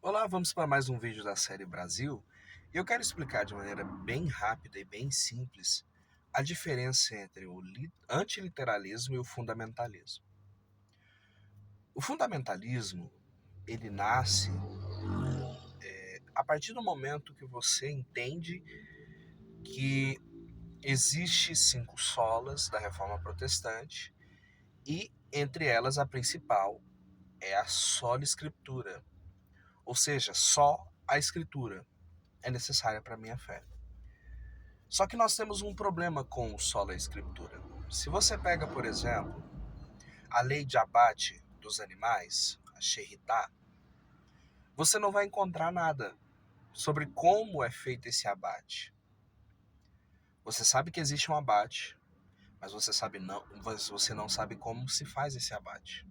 Olá, vamos para mais um vídeo da série Brasil. E eu quero explicar de maneira bem rápida e bem simples a diferença entre o antiliteralismo e o fundamentalismo. O fundamentalismo, ele nasce a partir do momento que você entende que existe 5 solas da Reforma Protestante e entre elas a principal é a sola Escritura, ou seja, só a Escritura é necessária para a minha fé. Só que nós temos um problema com o sola escritura. Se você pega, por exemplo, a lei de abate dos animais, a Sheritá, você não vai encontrar nada sobre como é feito esse abate. Você sabe que existe um abate, mas você não sabe como se faz esse abate.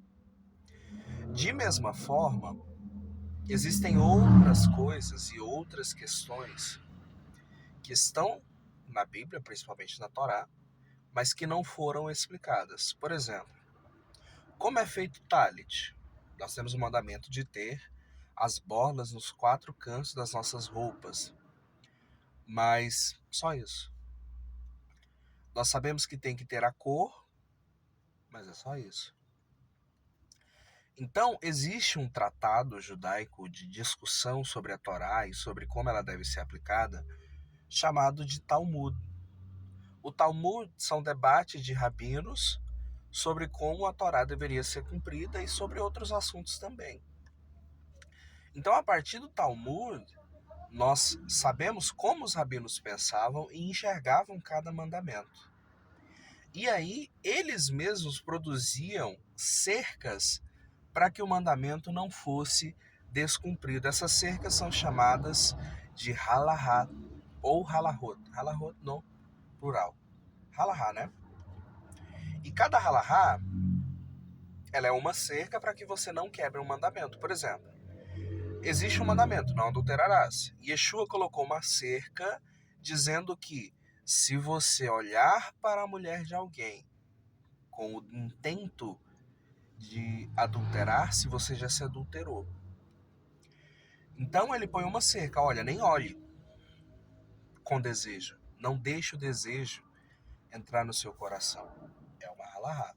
De mesma forma, existem outras coisas e outras questões que estão na Bíblia, principalmente na Torá, mas que não foram explicadas. Por exemplo, como é feito o talit? Nós temos o mandamento de ter as borlas nos 4 cantos das nossas roupas, mas só isso. Nós sabemos que tem que ter a cor, mas é só isso. Então, existe um tratado judaico de discussão sobre a Torá e sobre como ela deve ser aplicada, chamado de Talmud. O Talmud são debates de rabinos sobre como a Torá deveria ser cumprida e sobre outros assuntos também. Então, a partir do Talmud, nós sabemos como os rabinos pensavam e enxergavam cada mandamento. E aí, eles mesmos produziam cercas para que o mandamento não fosse descumprido. Essas cercas são chamadas de halahá ou halahot. Halahot no plural. Halahá, né? E cada halahá, ela é uma cerca para que você não quebre um mandamento. Por exemplo, existe um mandamento, não adulterarás. Yeshua colocou uma cerca dizendo que se você olhar para a mulher de alguém com o intento de adulterar-se, você já se adulterou. Então ele põe uma cerca, olha, nem olhe com desejo. Não deixe o desejo entrar no seu coração. É uma halahá.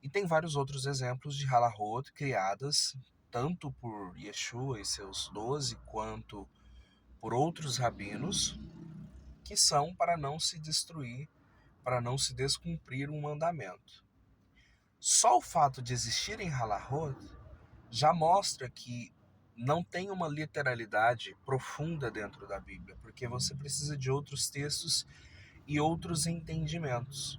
E tem vários outros exemplos de halahot criadas tanto por Yeshua e seus 12, quanto por outros rabinos, que são para não se destruir, para não se descumprir um mandamento. Só o fato de existirem halahot já mostra que não tem uma literalidade profunda dentro da Bíblia, porque você precisa de outros textos e outros entendimentos.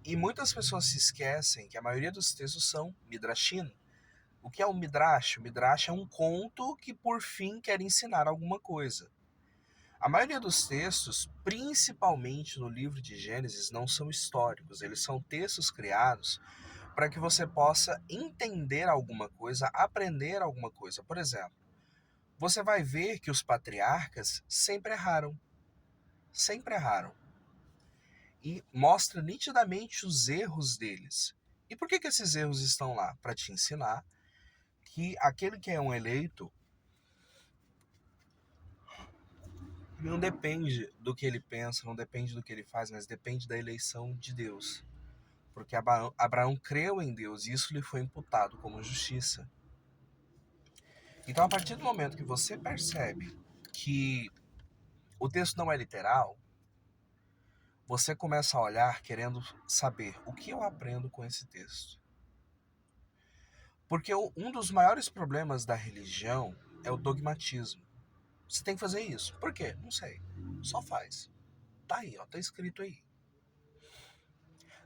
E muitas pessoas se esquecem que a maioria dos textos são midrashim. O que é um midrash? O midrash é um conto que por fim quer ensinar alguma coisa. A maioria dos textos, principalmente no livro de Gênesis, não são históricos, eles são textos criados para que você possa entender alguma coisa, aprender alguma coisa. Por exemplo, você vai ver que os patriarcas sempre erraram. Sempre erraram. E mostra nitidamente os erros deles. E por que esses erros estão lá? Para te ensinar que aquele que é um eleito não depende do que ele pensa, não depende do que ele faz, mas depende da eleição de Deus. Porque Abraão creu em Deus e isso lhe foi imputado como justiça. Então, a partir do momento que você percebe que o texto não é literal, você começa a olhar querendo saber o que eu aprendo com esse texto. Porque um dos maiores problemas da religião é o dogmatismo. Você tem que fazer isso. Por quê? Não sei. Só faz. Tá aí, ó, tá escrito aí.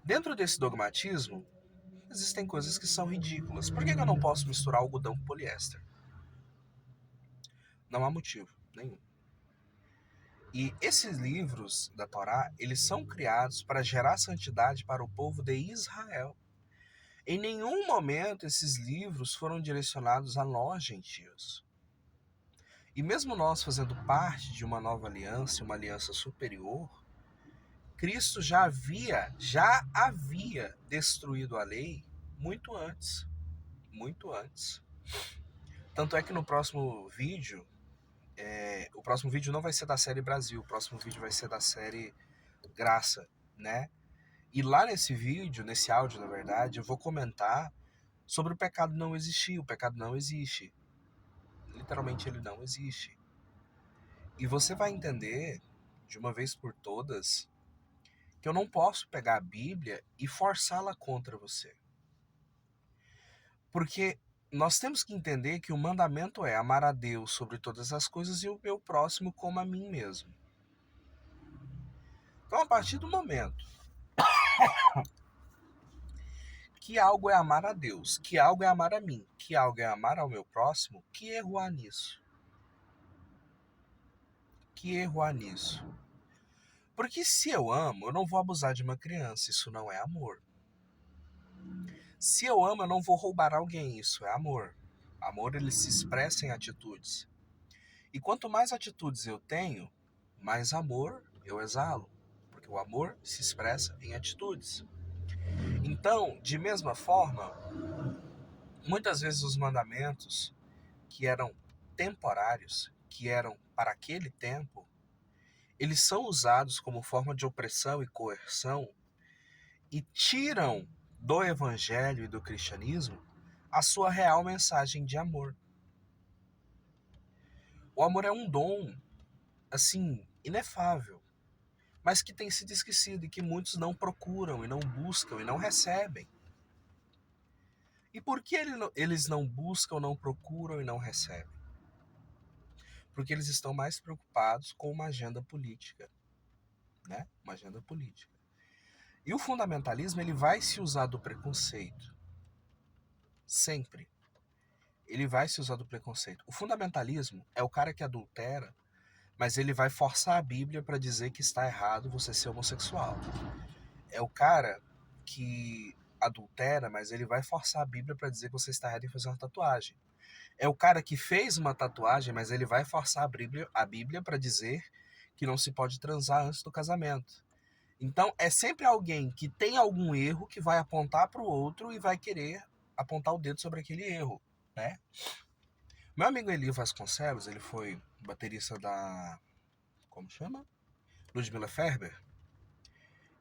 Dentro desse dogmatismo, existem coisas que são ridículas. Por que eu não posso misturar algodão com poliéster? Não há motivo nenhum. E esses livros da Torá, eles são criados para gerar santidade para o povo de Israel. Em nenhum momento esses livros foram direcionados a nós, gentios. E mesmo nós fazendo parte de uma nova aliança, uma aliança superior, Cristo já havia destruído a lei muito antes. Muito antes. Tanto é que no próximo vídeo, o próximo vídeo não vai ser da série Brasil, o próximo vídeo vai ser da série Graça, né? E lá nesse vídeo, nesse áudio, na verdade, eu vou comentar sobre o pecado não existir. O pecado não existe. Literalmente ele não existe. E você vai entender, de uma vez por todas, que eu não posso pegar a Bíblia e forçá-la contra você. Porque nós temos que entender que o mandamento é amar a Deus sobre todas as coisas e o meu próximo como a mim mesmo. Então, a partir do momento que algo é amar a Deus, que algo é amar a mim, que algo é amar ao meu próximo, que erro há nisso? Que erro há nisso? Porque se eu amo, eu não vou abusar de uma criança, isso não é amor. Se eu amo, eu não vou roubar alguém, isso é amor. Amor, ele se expressa em atitudes. E quanto mais atitudes eu tenho, mais amor eu exalo. Porque o amor se expressa em atitudes. Então, de mesma forma, muitas vezes os mandamentos que eram temporários, que eram para aquele tempo, eles são usados como forma de opressão e coerção e tiram do evangelho e do cristianismo a sua real mensagem de amor. O amor é um dom, assim, inefável, mas que tem sido esquecido e que muitos não procuram e não buscam e não recebem. E por que eles não buscam, não procuram e não recebem? Porque eles estão mais preocupados com uma agenda política, né? Uma agenda política. E o fundamentalismo, ele vai se usar do preconceito. Sempre. Ele vai se usar do preconceito. O fundamentalismo é o cara que adultera, mas ele vai forçar a Bíblia para dizer que está errado você ser homossexual. É o cara que adultera, mas ele vai forçar a Bíblia para dizer que você está errado em fazer uma tatuagem. É o cara que fez uma tatuagem, mas ele vai forçar a Bíblia para dizer que não se pode transar antes do casamento. Então, é sempre alguém que tem algum erro que vai apontar para o outro e vai querer apontar o dedo sobre aquele erro, né? Meu amigo Eli Vasconcelos, ele foi baterista da... como chama? Ludmilla Ferber.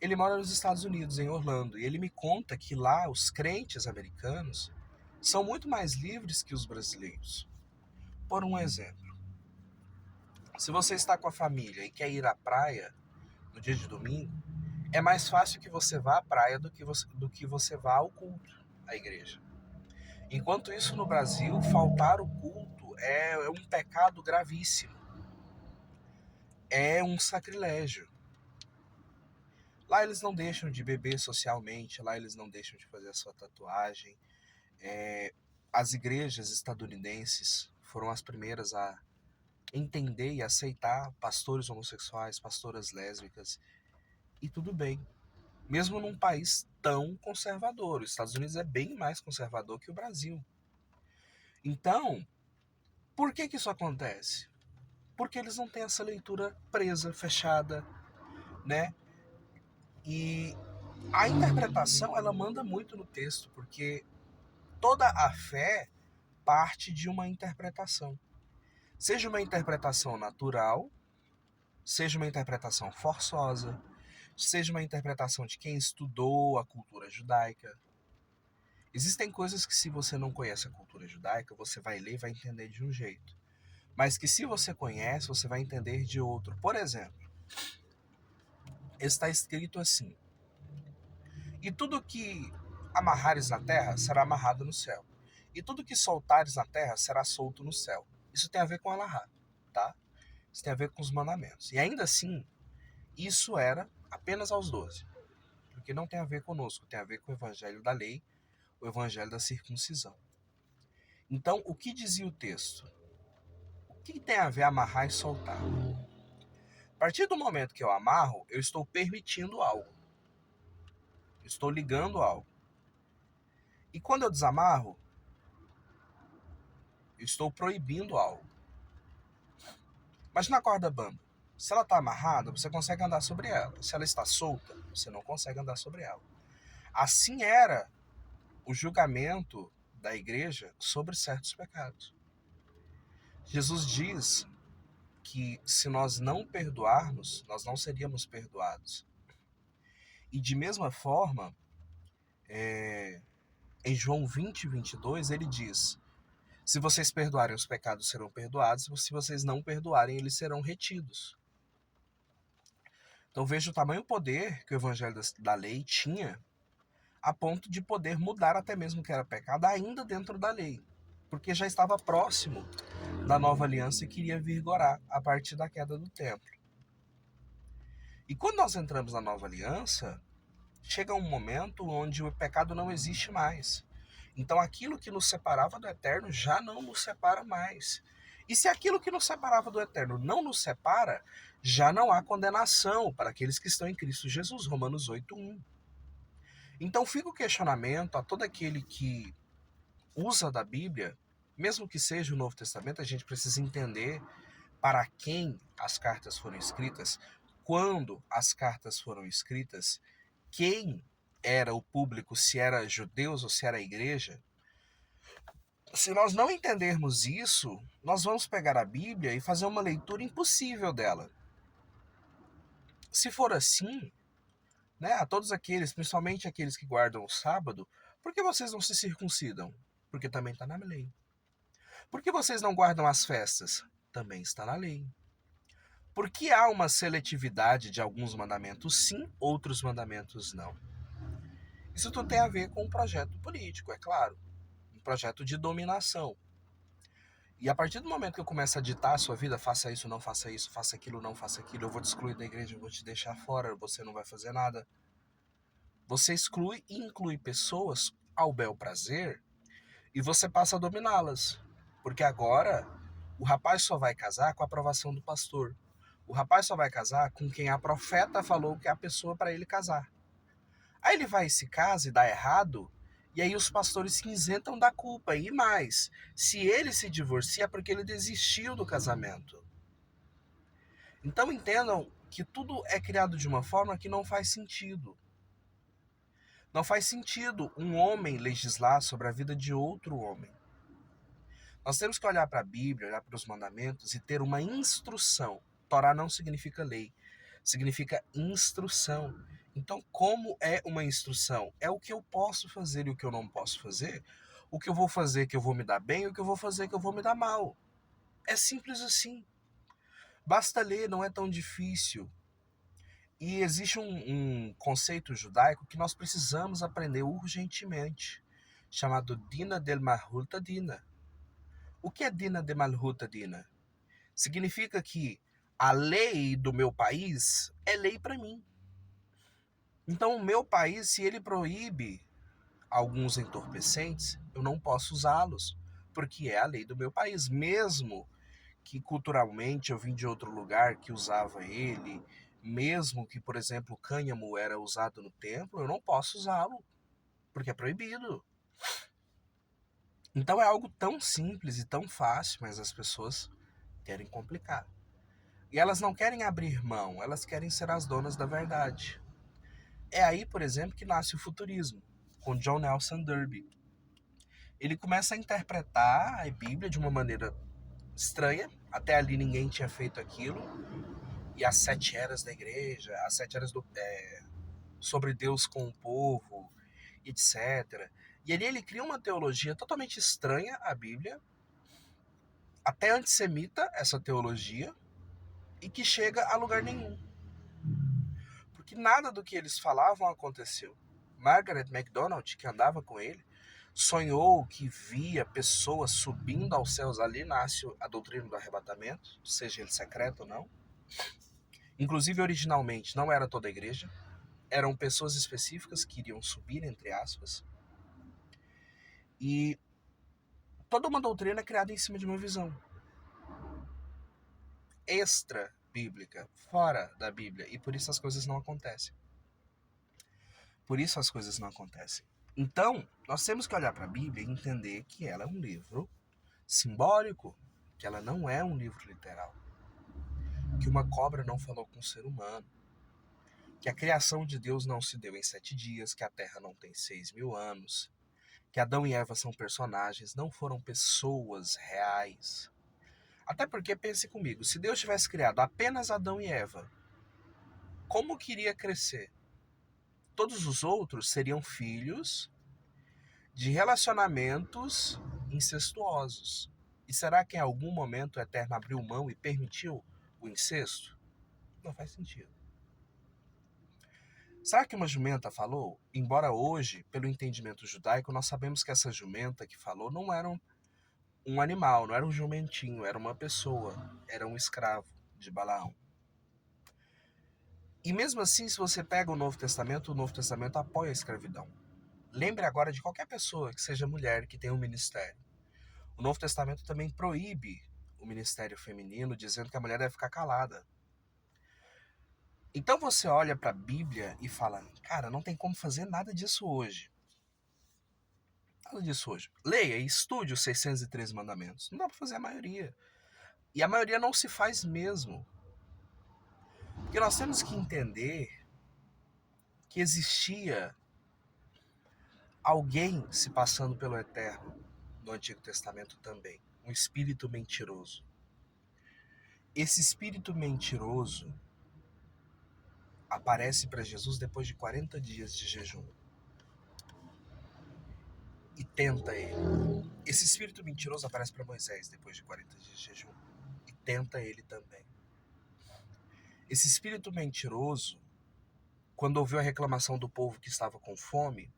Ele mora nos Estados Unidos, em Orlando, e ele me conta que lá os crentes americanos são muito mais livres que os brasileiros. Por um exemplo, se você está com a família e quer ir à praia no dia de domingo, é mais fácil que você vá à praia do que você vá ao culto, à igreja. Enquanto isso, no Brasil, faltar o culto é um pecado gravíssimo. É um sacrilégio. Lá eles não deixam de beber socialmente, lá eles não deixam de fazer a sua tatuagem. As igrejas estadunidenses foram as primeiras a entender e aceitar pastores homossexuais, pastoras lésbicas, e tudo bem. Mesmo num país tão conservador, os Estados Unidos é bem mais conservador que o Brasil. Então, por que isso acontece? Porque eles não têm essa leitura presa, fechada, né? E a interpretação, ela manda muito no texto, porque toda a fé parte de uma interpretação. Seja uma interpretação natural, seja uma interpretação forçosa, seja uma interpretação de quem estudou a cultura judaica. Existem coisas que, se você não conhece a cultura judaica, você vai ler e vai entender de um jeito. Mas que, se você conhece, você vai entender de outro. Por exemplo, está escrito assim: e tudo que amarrares na terra será amarrado no céu, e tudo que soltares na terra será solto no céu. Isso tem a ver com Alahá, tá? Isso tem a ver com os mandamentos. E ainda assim, isso era apenas aos 12. Porque não tem a ver conosco, tem a ver com o evangelho da lei, o evangelho da circuncisão. Então, o que dizia o texto? O que tem a ver amarrar e soltar? A partir do momento que eu amarro, eu estou permitindo algo. Eu estou ligando algo. E quando eu desamarro, eu estou proibindo algo. Mas na corda bamba, se ela está amarrada, você consegue andar sobre ela. Se ela está solta, você não consegue andar sobre ela. Assim era o julgamento da igreja sobre certos pecados. Jesus diz que se nós não perdoarmos, nós não seríamos perdoados. E de mesma forma, em João 20:22, ele diz: se vocês perdoarem, os pecados serão perdoados, se vocês não perdoarem, eles serão retidos. Então veja o tamanho poder que o evangelho da lei tinha, a ponto de poder mudar até mesmo o que era pecado, ainda dentro da lei, porque já estava próximo da nova aliança e queria vigorar a partir da queda do templo. E quando nós entramos na nova aliança, chega um momento onde o pecado não existe mais. Então aquilo que nos separava do eterno já não nos separa mais. E se aquilo que nos separava do eterno não nos separa, já não há condenação para aqueles que estão em Cristo Jesus, Romanos 8:1. Então fica o questionamento a todo aquele que usa da Bíblia, mesmo que seja o Novo Testamento, a gente precisa entender para quem as cartas foram escritas, quando as cartas foram escritas, quem era o público, se era judeus ou se era a igreja. Se nós não entendermos isso, nós vamos pegar a Bíblia e fazer uma leitura impossível dela. Se for assim, né, a todos aqueles, principalmente aqueles que guardam o sábado, por que vocês não se circuncidam? Porque também está na lei. Por que vocês não guardam as festas? Também está na lei. Por que há uma seletividade de alguns mandamentos sim, outros mandamentos não? Isso tudo tem a ver com um projeto político, é claro. Um projeto de dominação. E a partir do momento que eu começo a ditar a sua vida, faça isso, não faça isso, faça aquilo, não faça aquilo, eu vou te excluir da igreja, eu vou te deixar fora, você não vai fazer nada. Você exclui e inclui pessoas ao bel prazer e você passa a dominá-las. Porque agora o rapaz só vai casar com a aprovação do pastor. O rapaz só vai casar com quem a profeta falou que é a pessoa para ele casar. Aí ele vai e se casa e dá errado, e aí os pastores se isentam da culpa. E mais, se ele se divorcia é porque ele desistiu do casamento. Então entendam que tudo é criado de uma forma que não faz sentido. Não faz sentido um homem legislar sobre a vida de outro homem. Nós temos que olhar para a Bíblia, olhar para os mandamentos e ter uma instrução. Torá não significa lei, significa instrução. Então, como é uma instrução? É o que eu posso fazer e o que eu não posso fazer, o que eu vou fazer que eu vou me dar bem e o que eu vou fazer que eu vou me dar mal. É simples assim. Basta ler, não é tão difícil. E existe um conceito judaico que nós precisamos aprender urgentemente, chamado Dina del Malhuta Dina. O que é Dina de Malhuta Dina? Significa que a lei do meu país é lei para mim. Então, o meu país, se ele proíbe alguns entorpecentes, eu não posso usá-los, porque é a lei do meu país, mesmo que culturalmente eu vim de outro lugar que usava ele, mesmo que, por exemplo, o cânhamo era usado no templo, eu não posso usá-lo, porque é proibido. Então é algo tão simples e tão fácil, mas as pessoas querem complicar. E elas não querem abrir mão, elas querem ser as donas da verdade. É aí, por exemplo, que nasce o futurismo, com John Nelson Darby. Ele começa a interpretar a Bíblia de uma maneira estranha, até ali ninguém tinha feito aquilo, e as 7 eras da igreja, as 7 eras sobre Deus com o povo, etc. E ali ele cria uma teologia totalmente estranha à Bíblia, até antissemita essa teologia, e que chega a lugar nenhum. Porque nada do que eles falavam aconteceu. Margaret MacDonald, que andava com ele, sonhou que via pessoas subindo aos céus. Ali nasce a doutrina do arrebatamento, seja ele secreto ou não. Inclusive, originalmente, não era toda a igreja. Eram pessoas específicas que iriam subir, entre aspas. E toda uma doutrina é criada em cima de uma visão extra-bíblica, fora da Bíblia. E por isso as coisas não acontecem. Por isso as coisas não acontecem. Então, nós temos que olhar para a Bíblia e entender que ela é um livro simbólico, que ela não é um livro literal, que uma cobra não falou com um ser humano, que a criação de Deus não se deu em 7 dias, que a Terra não tem 6.000 anos, que Adão e Eva são personagens, não foram pessoas reais. Até porque, pense comigo, se Deus tivesse criado apenas Adão e Eva, como que iria crescer? Todos os outros seriam filhos de relacionamentos incestuosos. E será que em algum momento o Eterno abriu mão e permitiu o incesto? Não faz sentido. Será que uma jumenta falou? Embora hoje, pelo entendimento judaico, nós sabemos que essa jumenta que falou não era um animal, não era um jumentinho, era uma pessoa, era um escravo de Balaão. E mesmo assim, se você pega o Novo Testamento apoia a escravidão. Lembre agora de qualquer pessoa que seja mulher que tenha um ministério. O Novo Testamento também proíbe o ministério feminino, dizendo que a mulher deve ficar calada. Então você olha para a Bíblia e fala, cara, não tem como fazer nada disso hoje. Nada disso hoje. Leia e estude os 613 mandamentos. Não dá para fazer a maioria. E a maioria não se faz mesmo. Porque nós temos que entender que existia alguém se passando pelo Eterno no Antigo Testamento também. Um espírito mentiroso. Esse espírito mentiroso aparece para Jesus depois de 40 dias de jejum. E tenta ele. Esse espírito mentiroso aparece para Moisés depois de 40 dias de jejum. E tenta ele também. Esse espírito mentiroso, quando ouviu a reclamação do povo que estava com fome,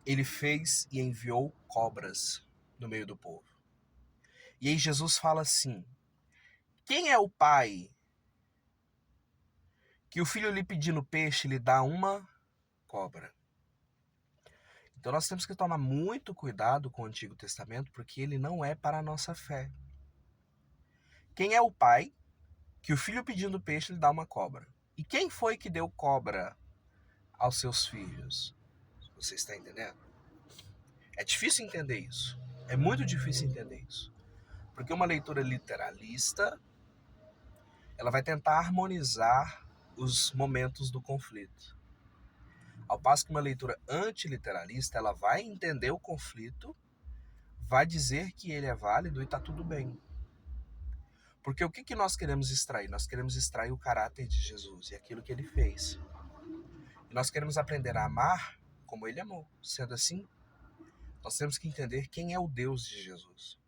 ele fez e enviou cobras no meio do povo. E aí Jesus fala assim, quem é o pai que o filho lhe pedindo peixe lhe dá uma cobra? Então nós temos que tomar muito cuidado com o Antigo Testamento, porque ele não é para a nossa fé. Quem é o pai que o filho pedindo peixe lhe dá uma cobra? E quem foi que deu cobra aos seus filhos? Você está entendendo? É difícil entender isso. É muito difícil entender isso. Porque uma leitura literalista, ela vai tentar harmonizar os momentos do conflito. Ao passo que uma leitura antiliteralista, ela vai entender o conflito, vai dizer que ele é válido e está tudo bem. Porque o que nós queremos extrair? Nós queremos extrair o caráter de Jesus e aquilo que ele fez. E nós queremos aprender a amar como ele amou. Sendo assim, nós temos que entender quem é o Deus de Jesus.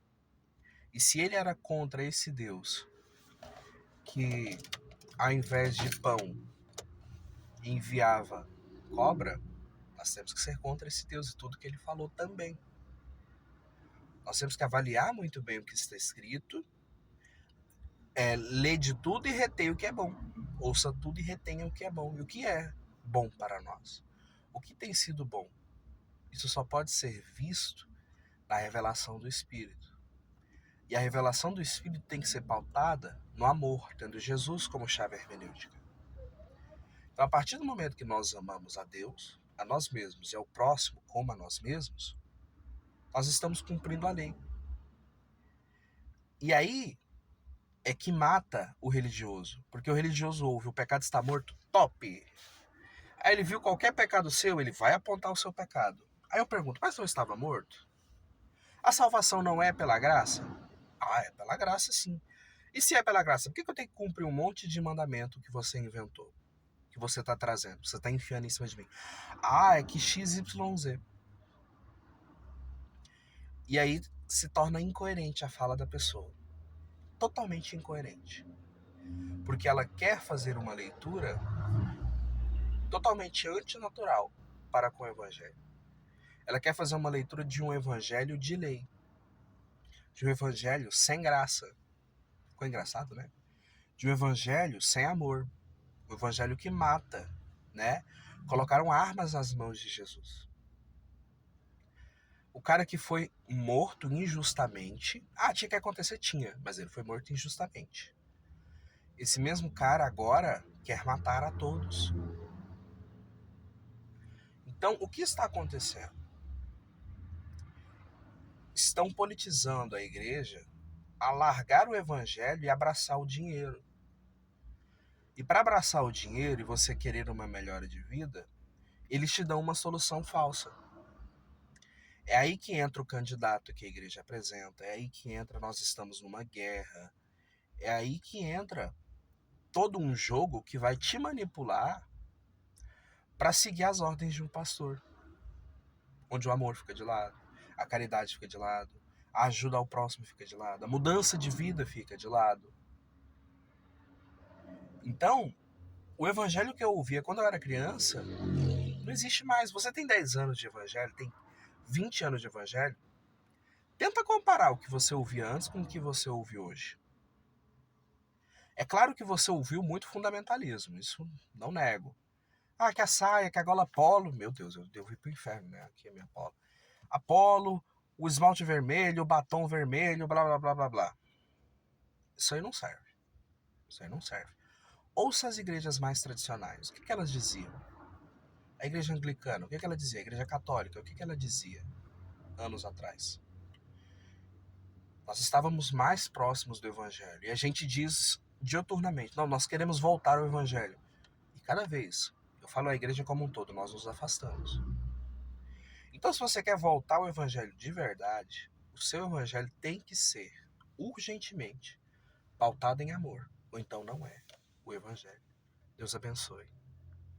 E se ele era contra esse Deus, que ao invés de pão enviava cobra, nós temos que ser contra esse Deus e tudo que ele falou também. Nós temos que avaliar muito bem o que está escrito, ler de tudo e reter o que é bom. Ouça tudo e retenha o que é bom. E o que é bom para nós? O que tem sido bom? Isso só pode ser visto na revelação do Espírito. E a revelação do Espírito tem que ser pautada no amor, tendo Jesus como chave hermenêutica. Então, a partir do momento que nós amamos a Deus, a nós mesmos e ao próximo como a nós mesmos, nós estamos cumprindo a lei. E aí é que mata o religioso, porque o religioso ouve, o pecado está morto, top! Aí ele viu qualquer pecado seu, ele vai apontar o seu pecado. Aí eu pergunto, mas não estava morto? A salvação não é pela graça? Ah, é pela graça sim. E se é pela graça, por que eu tenho que cumprir um monte de mandamento que você inventou? Que você está trazendo, você está enfiando em cima de mim? Ah, é que XYZ. E aí se torna incoerente a fala da pessoa. Totalmente incoerente. Porque ela quer fazer uma leitura totalmente antinatural para com o evangelho. Ela quer fazer uma leitura de um evangelho de lei. De um evangelho sem graça. Ficou engraçado, né? De um evangelho sem amor. Um evangelho que mata, né? Colocaram armas nas mãos de Jesus. O cara que foi morto injustamente. Ah, tinha que acontecer? Tinha, mas ele foi morto injustamente. Esse mesmo cara agora quer matar a todos. Então, o que está acontecendo? Estão politizando a igreja a largar o evangelho e abraçar o dinheiro. E para abraçar o dinheiro e você querer uma melhora de vida, eles te dão uma solução falsa. É aí que entra o candidato que a igreja apresenta, é aí que entra nós estamos numa guerra, é aí que entra todo um jogo que vai te manipular para seguir as ordens de um pastor, onde o amor fica de lado, a caridade fica de lado, a ajuda ao próximo fica de lado, a mudança de vida fica de lado. Então, o evangelho que eu ouvia quando eu era criança não existe mais. Você tem 10 anos de evangelho, tem 20 anos de evangelho. Tenta comparar o que você ouvia antes com o que você ouve hoje. É claro que você ouviu muito fundamentalismo, isso não nego. Ah, que a saia, que a gola polo. Meu Deus, eu devo ir pro inferno, né? Aqui é minha polo. A polo, o esmalte vermelho, o batom vermelho, blá blá blá blá blá. Isso aí não serve. Isso aí não serve. Ouça as igrejas mais tradicionais. O que elas diziam? A igreja anglicana, o que ela dizia? A igreja católica, o que ela dizia anos atrás? Nós estávamos mais próximos do evangelho. E a gente diz dioturnamente, não, nós queremos voltar ao evangelho. E cada vez, eu falo a igreja como um todo, nós nos afastamos. Então, se você quer voltar ao evangelho de verdade, o seu evangelho tem que ser, urgentemente, pautado em amor. Ou então não é o evangelho. Deus abençoe.